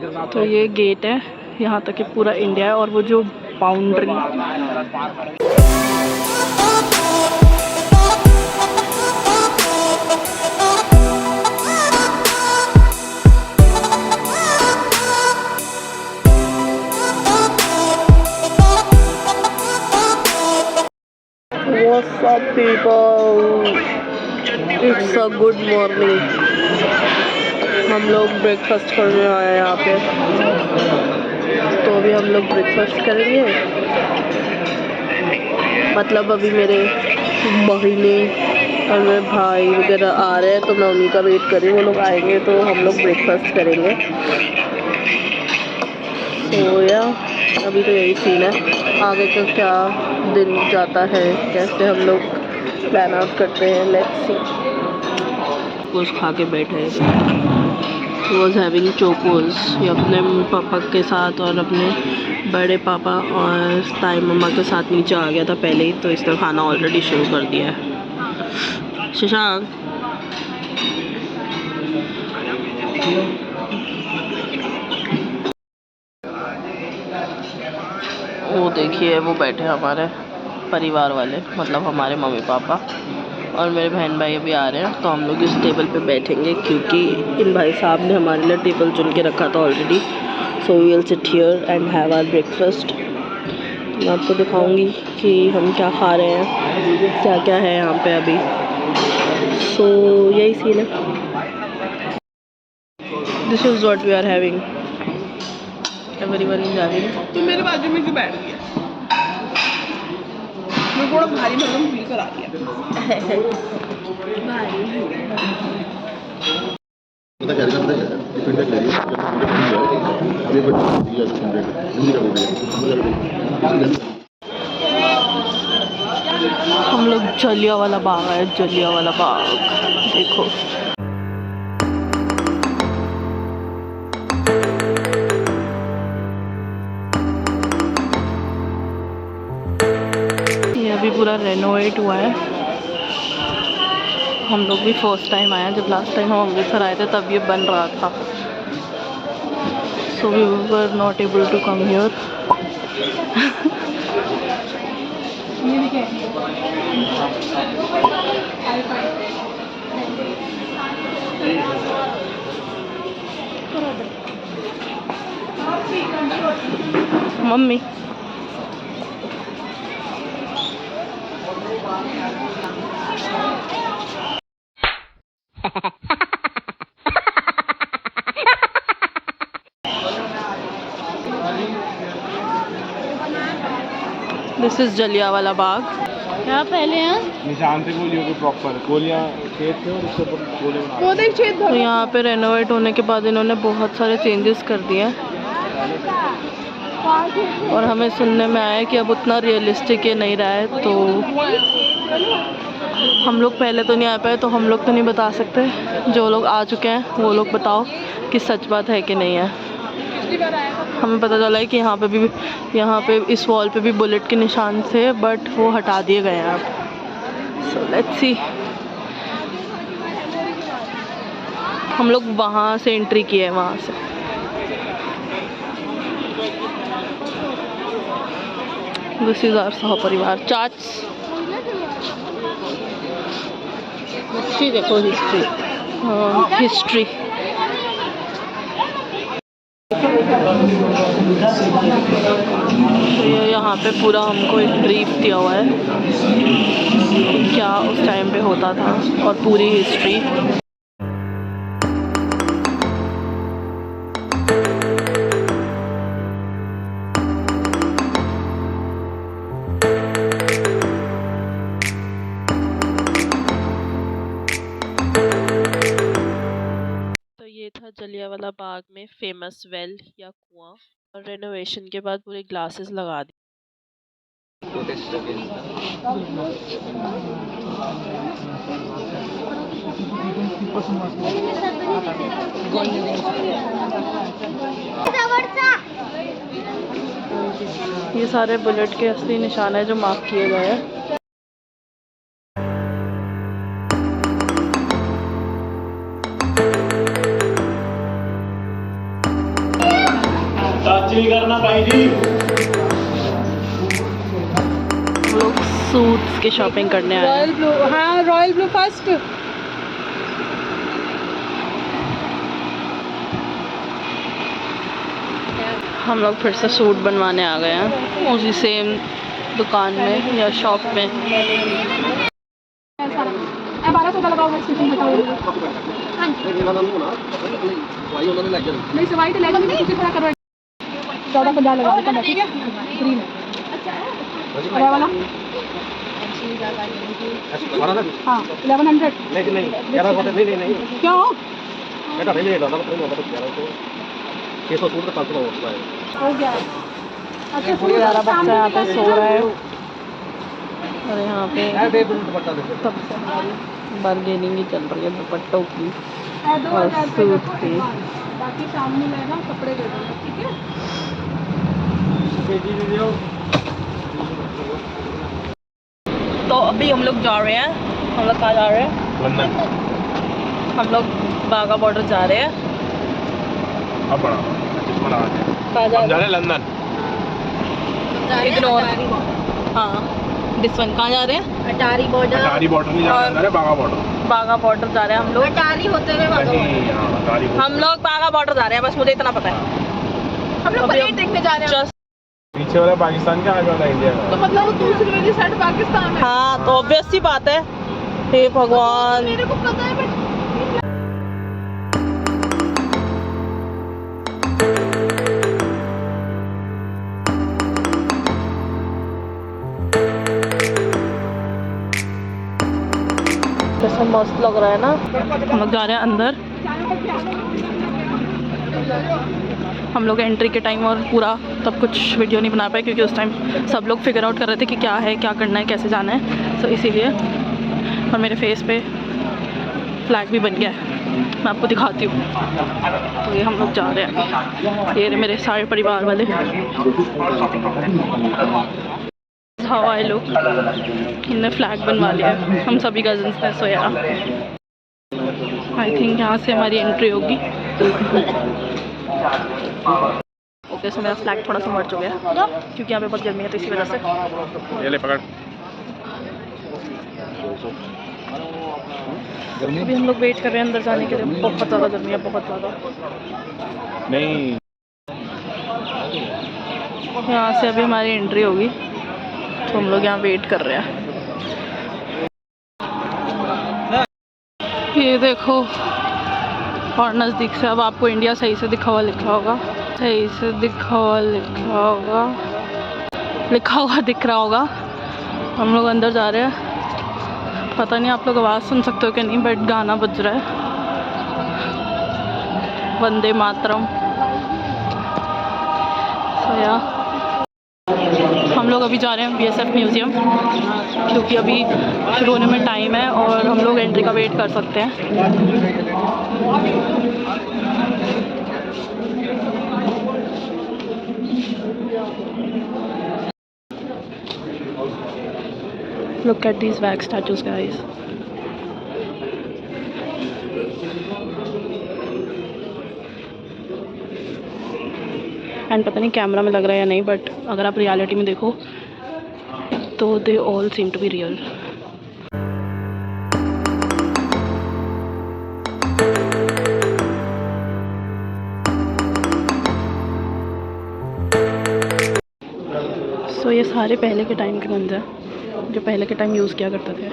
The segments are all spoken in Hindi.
तो ये गेट है, यहाँ तक कि पूरा इंडिया है। और वो जो boundary, What's up people? It's a good morning. हम लोग ब्रेकफास्ट करने आए हैं यहाँ पे, तो अभी हम लोग ब्रेकफास्ट करेंगे। मतलब अभी मेरे बहिने और मेरे भाई वगैरह आ रहे हैं, तो मैं उन्हीं का वेट कर रही हूँ। वो लोग आएंगे तो हम लोग ब्रेकफास्ट करेंगे। तो या अभी तो यही सीन है। आगे का क्या दिन जाता है, कैसे हम लोग प्लान आउट करते हैं, लेट्स सी। चोकोस खा के बैठे हैं। वॉज हैविंग चोकोस, ये अपने पापा के साथ और अपने बड़े पापा और ताई मम्मा के साथ नीचे आ गया था पहले ही, तो इसने खाना ऑलरेडी शुरू कर दिया है। शशांक, वो देखिए वो बैठे हमारे परिवार वाले, मतलब हमारे मम्मी पापा और मेरे बहन भाई अभी आ रहे हैं। तो हम लोग इस टेबल पे बैठेंगे क्योंकि इन भाई साहब ने हमारे लिए टेबल चुन के रखा था already. So we will sit here and have our breakfast. मैं आपको दिखाऊंगी कि हम क्या खा रहे हैं, क्या क्या है यहाँ पे अभी। सो यही सीन है। This is what we are having. Everyone is having. तो मेरे बाजू में क्यों बैठ गया? मैं थोड़ा भारी भरकम फील करा दिया। हम लोग जलियांवाला बाग है, जलियांवाला बाग देखो। ये अभी पूरा रेनोवेट हुआ है। हम लोग भी फर्स्ट टाइम आए हैं, जब लास्ट टाइम हम अमृतसर आए थे तब ये बन रहा था। So we were not able to come here. Mummy this is Jallianwala Bagh. यहाँ पहले हैं निशान से गोलियों के प्रॉपर गोलियां छेद थे और उसके ऊपर गोले वो देख छेद तो यहाँ पे रेनोवेट होने के बाद इन्होंने बहुत सारे चेंजेस कर दिए हैं। और हमें सुनने में आया कि अब उतना रियलिस्टिक ये नहीं रहा है। तो हम लोग पहले तो नहीं आ पाए, तो हम लोग तो नहीं बता सकते। जो लोग आ चुके हैं वो लोग बताओ कि सच बात है कि नहीं है। हमें पता चला है कि यहाँ पे इस वॉल पे भी बुलेट के निशान थे, बट वो हटा दिए गए हैं अब। So let's see. हम लोग वहाँ से एंट्री किए हैं, वहाँ से। दिस इज आवर सहपरिवार चाच। हिस्ट्री देखो, हिस्ट्री, हिस्ट्री। तो ये यहाँ पे पूरा हमको एक ब्रीफ दिया हुआ है कि क्या उस टाइम पे होता था और पूरी हिस्ट्री। तो ये था जलियांवाला बाग में फेमस वेल या कुआं, और रेनोवेशन के बाद पूरे ग्लासेस लगा दिए। ये सारे बुलेट के असली निशान है जो मार्क किए गए हैं। नहीं करना भाई जी। लोग सूट्स की शॉपिंग करने आए हैं। रॉयल ब्लू, हाँ रॉयल ब्लू फर्स्ट। हम लोग फिर से सूट बनवाने आ गए हैं उसी सेम दुकान में या शॉप में। 1200 का लगाओ स्टिचिंग बताओ। नहीं सवाई तो लेगा नहीं, किसी तरह करो 1450 लगा देता मैं, ठीक है। ग्रीन ये वाला हाँ 1100। नहीं 1100 क्यों? बेटा नहीं लेगा तो 600 सूट का 500 होता है। हो गया। अच्छा कोई सारा बच्चा यहाँ पे सो रहा है और यहाँ पे सबसे हमारी बार्गेनिंग ही चल रही है दुपट्टों की और सूट की। बाकी शाम में लेना, कपड़े दे देना, ठीक है। तो अभी हम लोग जा रहे हैं। हम लोग कहाँ जा रहे हैं? लंदन। हम लोग बागा बॉर्डर जा रहे हैं। अब बड़ा कहाँ जा रहे हैं? लंदन। इग्नोर। हाँ दिस वन। कहाँ जा रहे हैं? अटारी बॉर्डर। अटारी बॉर्डर नहीं जा रहे, बागा बॉर्डर। बागा बॉर्डर जा रहे हैं हम लोग। अटारी होते हुए हम लोग बागा बॉर्डर जा रहे हैं, बस मुझे इतना पता है। हम लोग परेड देखने जा रहे हैं। पीछे वाला पाकिस्तान का, आगे वाला इंडिया का। तो मतलब वो दूसरी वाली साइड पाकिस्तान है। हाँ तो ऑब्वियस सी बात है। हे भगवान। मेरे को पता है बट कैसा मस्त लग रहा है ना। हम लोग जा रहे हैं अंदर। हम लोग एंट्री के टाइम और पूरा तब कुछ वीडियो नहीं बना पाए क्योंकि उस टाइम सब लोग फिगर आउट कर रहे थे कि क्या है, क्या करना है, कैसे जाना है, तो इसीलिए। और मेरे फेस पे फ्लैग भी बन गया है, मैं आपको दिखाती हूँ। तो ये हम लोग जा रहे हैं, ये मेरे सारे परिवार वाले। हवाई लोग इनने फ्लैग बनवा लिया है, हम सभी कजन्स ने सोया। आई थिंक यहाँ से हमारी एंट्री होगी। ओके सो मेरा फ्लैग थोड़ा सा मर चुका है क्योंकि यहाँ पे बहुत गर्मी है, तो इसी वजह से। ये ले पकड़। अभी हम लोग वेट कर रहे हैं अंदर जाने के लिए। बहुत ज़्यादा गर्मी है, बहुत ज़्यादा। नहीं यहाँ से अभी हमारी एंट्री होगी, तो हम लोग यहाँ वेट कर रहे हैं। ये देखो और नज़दीक से अब आपको इंडिया सही से दिखा हुआ लिखा होगा, सही से दिखा हुआ दिख रहा होगा। हम लोग अंदर जा रहे हैं। पता नहीं आप लोग आवाज़ सुन सकते हो कि नहीं, बट गाना बज रहा है, वंदे मातरम। सोया हम लोग अभी जा रहे हैं BSF म्यूज़ियम क्योंकि अभी शुरू होने में टाइम है और हम लोग एंट्री का वेट कर सकते हैं। Look at these wax statues, guys. And पता नहीं कैमरा में लग रहा है या नहीं, बट अगर आप रियलिटी में देखो तो they all seem to be real. So ये सारे पहले के टाइम के गन्स हैं जो पहले के टाइम यूज़ किया करते थे।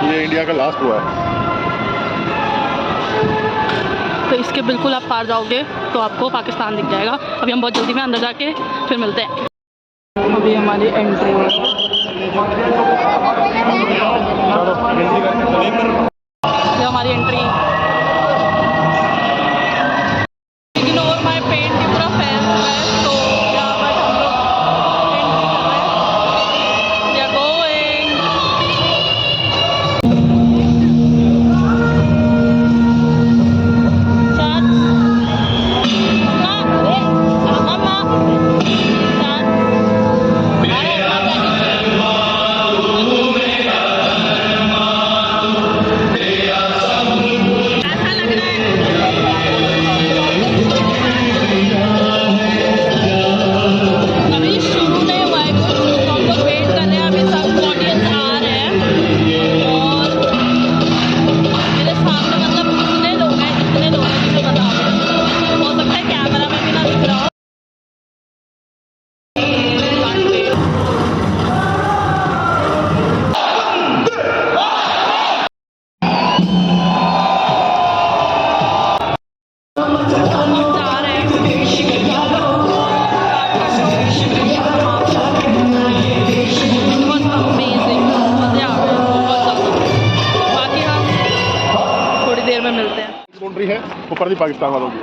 ये इंडिया का लास्ट हुआ है। तो इसके बिल्कुल आप पार जाओगे तो आपको पाकिस्तान दिख जाएगा। अभी हम बहुत जल्दी में अंदर जाके फिर मिलते हैं। अभी हमारी एंट्री हुई, ये हमारी एंट्री। इग्नोर माय पेंट, ये पूरा फैल हुआ है तो यहाँ पर हम लोग एंट्री कर रहे हैं। We are going. बाउंड्री है ऊपर भी पाकिस्तान वालों की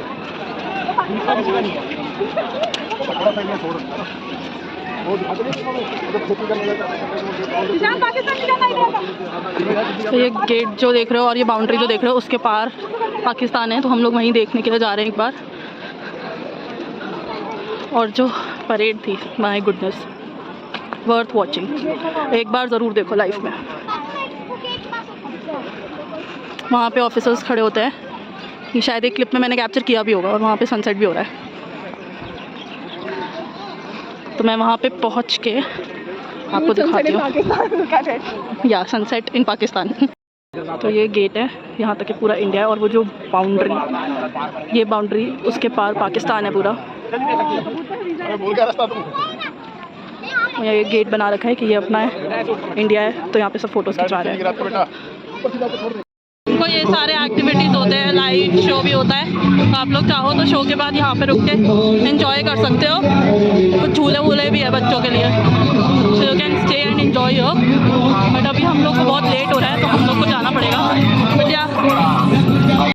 तो ये गेट जो देख रहे हो और ये बाउंड्री जो देख रहे हो उसके पार पाकिस्तान है, तो हम लोग वहीं देखने के लिए जा रहे हैं एक बार। और जो परेड थी, माय गुडनेस, वर्थ वॉचिंग, एक बार ज़रूर देखो लाइफ में। वहाँ पे ऑफिसर्स खड़े होते हैं, ये शायद एक क्लिप में मैंने कैप्चर किया भी होगा, और वहाँ पे सनसेट भी हो रहा है। तो मैं वहाँ पे पहुँच के आपको दिखाती हूँ, या सनसेट इन पाकिस्तान। तो ये गेट है, यहाँ तक कि पूरा इंडिया है, और वो जो बाउंड्री, ये बाउंड्री, उसके पार पाकिस्तान है पूरा। और ये गेट बना रखा है कि ये अपना है, इंडिया है, तो यहाँ पे सब फोटोज़ खिंचवा रहे हैं। इनको ये सारे एक्टिविटीज़ होते हैं, लाइव शो भी होता है, तो आप लोग चाहो तो शो के बाद यहाँ पे रुक के एंजॉय कर सकते हो। कुछ झूले